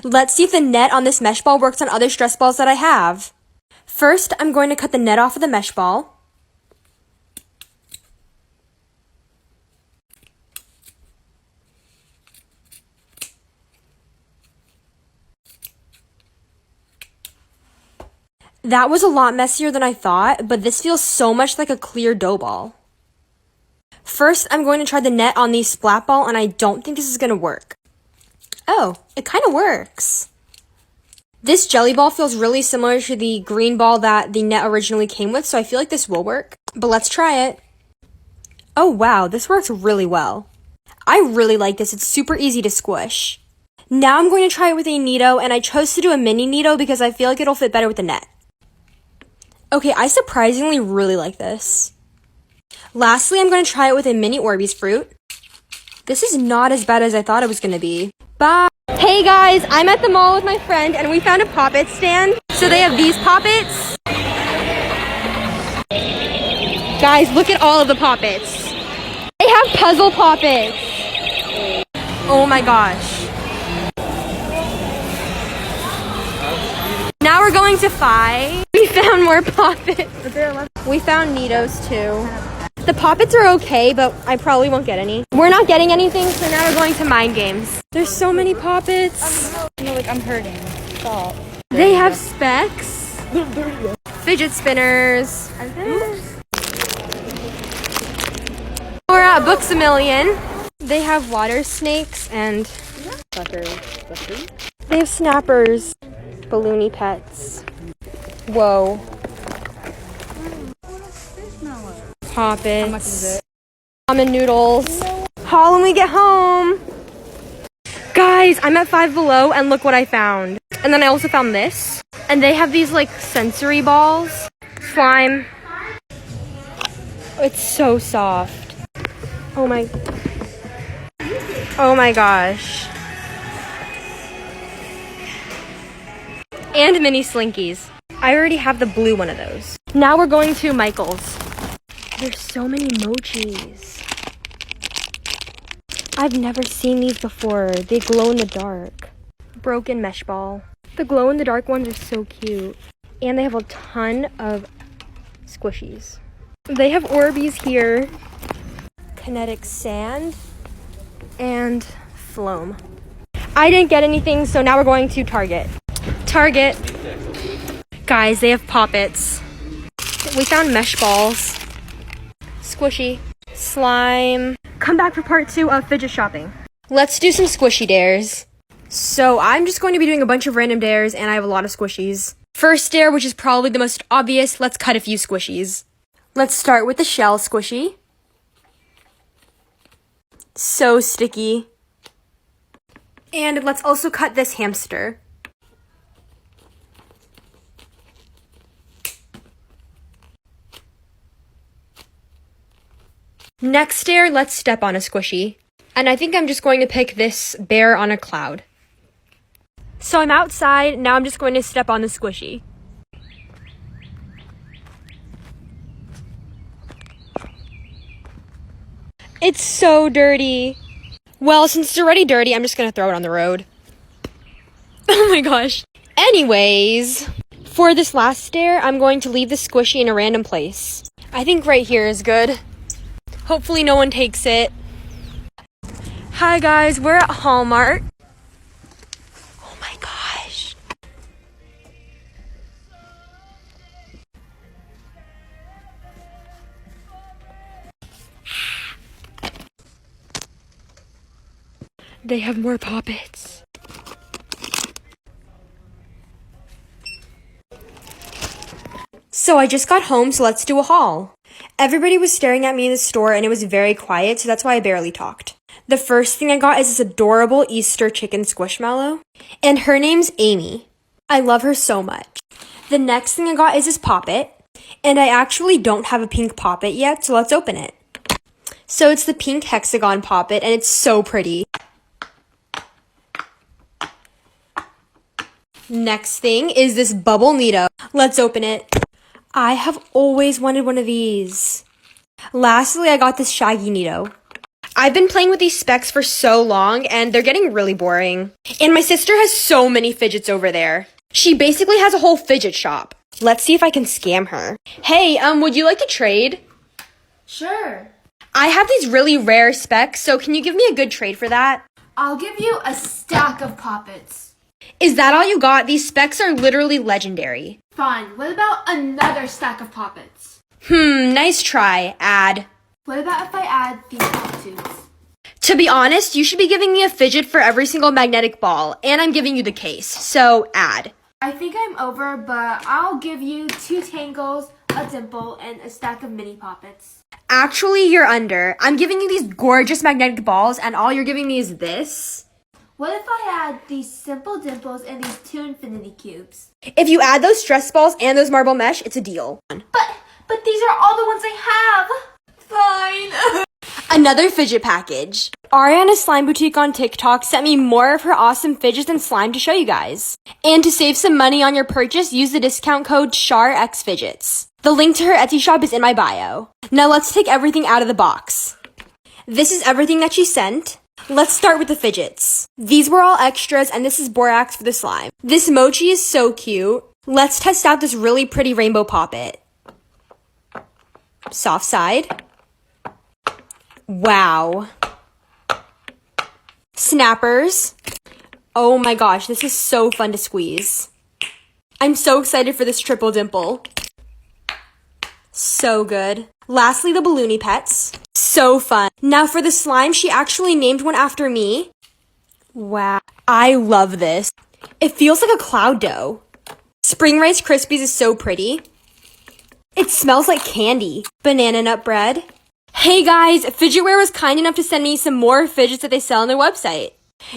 Let's see if the net on this mesh ball works on other stress balls that I have. First, I'm going to cut the net off of the mesh ball. That was a lot messier than I thought, but this feels so much like a clear dough ball. First, I'm going to try the net on the splat ball, and I don't think this is going to work. Oh, it kind of works. This jelly ball feels really similar to the green ball that the net originally came with, so I feel like this will work. But let's try it. Oh wow, this works really well. I really like this. It's super easy to squish. Now I'm going to try it with a Neato, and I chose to do a mini Neato because I feel like it'll fit better with the net. Okay, I surprisingly really like this. Lastly, I'm going to try it with a mini Orbeez fruit. This is not as bad as I thought it was going to be. Bye! Hey guys, I'm at the mall with my friend and we found a Poppet stand. So they have these Poppets. Guys, look at all of the Poppets. They have puzzle Poppets. Oh my gosh. Now we're going to Fi. We found more Poppets. We found Neatos too. The Poppets are okay, but I probably won't get any. We're not getting anything, so now we're going to Mind Games. There's so many Poppets. No, like I'm hurting. Stop. They have specs. Fidget spinners. We're at Books A Million. They have water snakes and they have snappers. Balloony pets. Whoa. Poppets. How much is it? Ramen noodles. Haul when we get home. Guys, I'm at Five Below and look what I found. And then I also found this. And they have these like sensory balls. Slime. It's so soft. Oh my gosh. And mini Slinkies. I already have the blue one of those. Now we're going to Michael's. There's so many mochis. I've never seen these before. They glow in the dark. Broken mesh ball. The glow in the dark ones are so cute. And they have a ton of squishies. They have Orbeez here. Kinetic sand. And Floam. I didn't get anything, so now we're going to Target. Guys, they have Poppets. We found mesh balls. Squishy. Slime. Come back for part 2 of fidget shopping. Let's do some squishy dares. So I'm just going to be doing a bunch of random dares and I have a lot of squishies. First dare, which is probably the most obvious, let's cut a few squishies. Let's start with the shell squishy. So sticky. And let's also cut this hamster. Next dare, let's step on a squishy. And I think I'm just going to pick this bear on a cloud. So I'm outside, now I'm just going to step on the squishy. It's so dirty. Well, since it's already dirty, I'm just going to throw it on the road. Oh my gosh. Anyways, for this last dare, I'm going to leave the squishy in a random place. I think right here is good. Hopefully no one takes it. Hi guys, we're at Hallmark. Oh my gosh. They have more Poppets. So I just got home, so let's do a haul. Everybody was staring at me in the store and it was very quiet, so that's why I barely talked. The first thing I got is this adorable Easter chicken squishmallow, and her name's Amy. I love her so much. The next thing I got is this Poppet, and I actually don't have a pink Poppet yet, so let's open it. So it's the pink hexagon Poppet, and it's so pretty. Next thing is this bubble Neato. Let's open it. I have always wanted one of these. Lastly, I got this shaggy Neato. I've been playing with these specs for so long, and they're getting really boring. And my sister has so many fidgets over there. She basically has a whole fidget shop. Let's see if I can scam her. Hey, would you like to trade? Sure. I have these really rare specs, so can you give me a good trade for that? I'll give you a stack of poppets. Is that all you got? These specs are literally legendary. Fine. What about another stack of poppets? Nice try. Add. What about if I add these pop tubes? To be honest, you should be giving me a fidget for every single magnetic ball, and I'm giving you the case, so add. I think I'm over, but I'll give you 2 tangles, a dimple, and a stack of mini poppets. Actually, you're under. I'm giving you these gorgeous magnetic balls, and all you're giving me is this. What if I add these simple dimples and these 2 infinity cubes? If you add those stress balls and those marble mesh, it's a deal. But these are all the ones I have. Fine. Another fidget package. Ariana Slime Boutique on TikTok sent me more of her awesome fidgets and slime to show you guys. And to save some money on your purchase, use the discount code SHARXFidgets. The link to her Etsy shop is in my bio. Now let's take everything out of the box. This is everything that she sent. Let's start with the fidgets. These were all extras, and this is borax for the slime. This mochi is so cute. Let's test out this really pretty rainbow poppet. Soft side. Wow. Snappers. Oh my gosh, this is so fun to squeeze. I'm so excited for this triple dimple. So good. Lastly, the balloony pets. So fun. Now for the slime, she actually named one after me. Wow. I love this. It feels like a cloud dough. Spring Rice Krispies is so pretty. It smells like candy. Banana nut bread. Hey guys, Fidgetware was kind enough to send me some more fidgets that they sell on their website.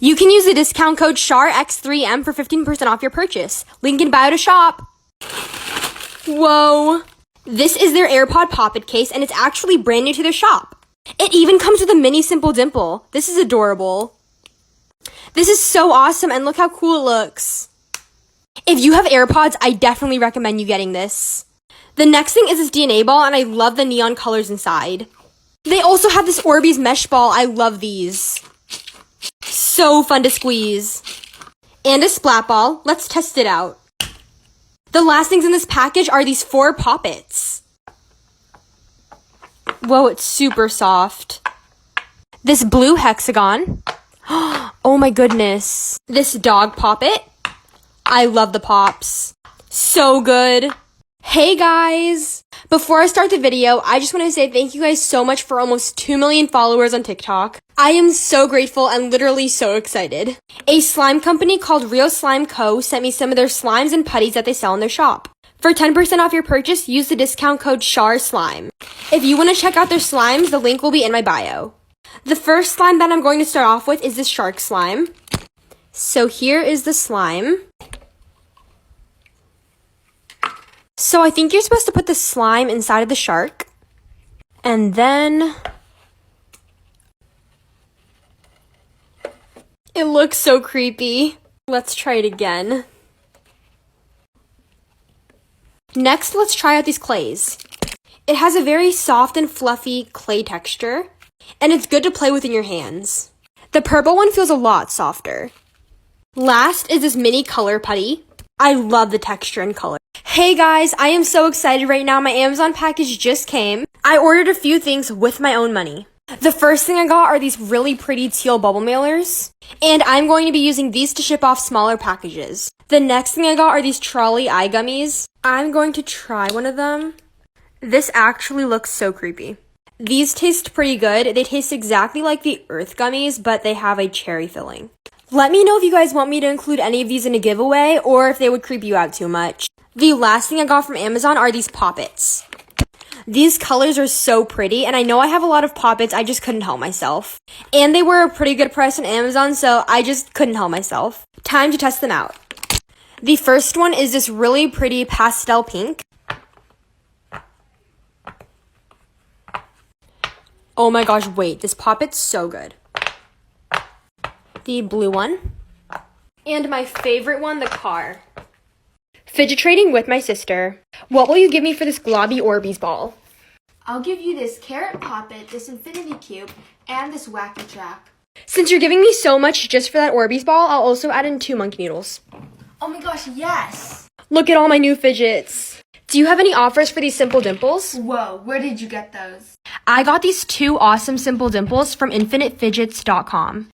You can use the discount code SHARX3M for 15% off your purchase. Link in bio to shop. Whoa. This is their AirPod Poppet case, and it's actually brand new to their shop. It even comes with a mini simple dimple. This is adorable. This is so awesome, and look how cool it looks. If you have AirPods, I definitely recommend you getting this. The next thing is this DNA ball, and I love the neon colors inside. They also have this Orbeez mesh ball. I love these. So fun to squeeze. And a splat ball. Let's test it out. The last things in this package are these 4 poppets. Whoa, it's super soft. This blue hexagon. Oh my goodness. This dog poppet. I love the pops. So good. Hey guys! Before I start the video, I just want to say thank you guys so much for almost 2 million followers on TikTok. I am so grateful and literally so excited. A slime company called Real Slime Co. sent me some of their slimes and putties that they sell in their shop. For 10% off your purchase, use the discount code SHARSLIME. If you want to check out their slimes, the link will be in my bio. The first slime that I'm going to start off with is this shark slime. So here is the slime. So I think you're supposed to put the slime inside of the shark. And then it looks so creepy. Let's try it again. Next, let's try out these clays. It has a very soft and fluffy clay texture, and it's good to play with in your hands. The purple one feels a lot softer. Last is this mini color putty. I love the texture and color. Hey guys, I am so excited right now. My Amazon package just came. I ordered a few things with my own money. The first thing I got are these really pretty teal bubble mailers, and I'm going to be using these to ship off smaller packages. The next thing I got are these trolley eye gummies. I'm going to try one of them. This actually looks so creepy. These taste pretty good. They taste exactly like the Earth gummies, but they have a cherry filling. Let me know if you guys want me to include any of these in a giveaway or if they would creep you out too much. The last thing I got from Amazon are these poppets. These colors are so pretty, and I know I have a lot of poppets, I just couldn't help myself. And they were a pretty good price on Amazon, so I just couldn't help myself. Time to test them out. The first one is this really pretty pastel pink. Oh my gosh, wait, this poppet's so good. The blue one. And my favorite one, the car. Fidget trading with my sister. What will you give me for this globby Orbeez ball? I'll give you this carrot poppet, this infinity cube, and this wacky trap. Since you're giving me so much just for that Orbeez ball, I'll also add in 2 monkey noodles. Oh my gosh, yes! Look at all my new fidgets. Do you have any offers for these simple dimples? Whoa, where did you get those? I got these 2 awesome simple dimples from infinitefidgets.com.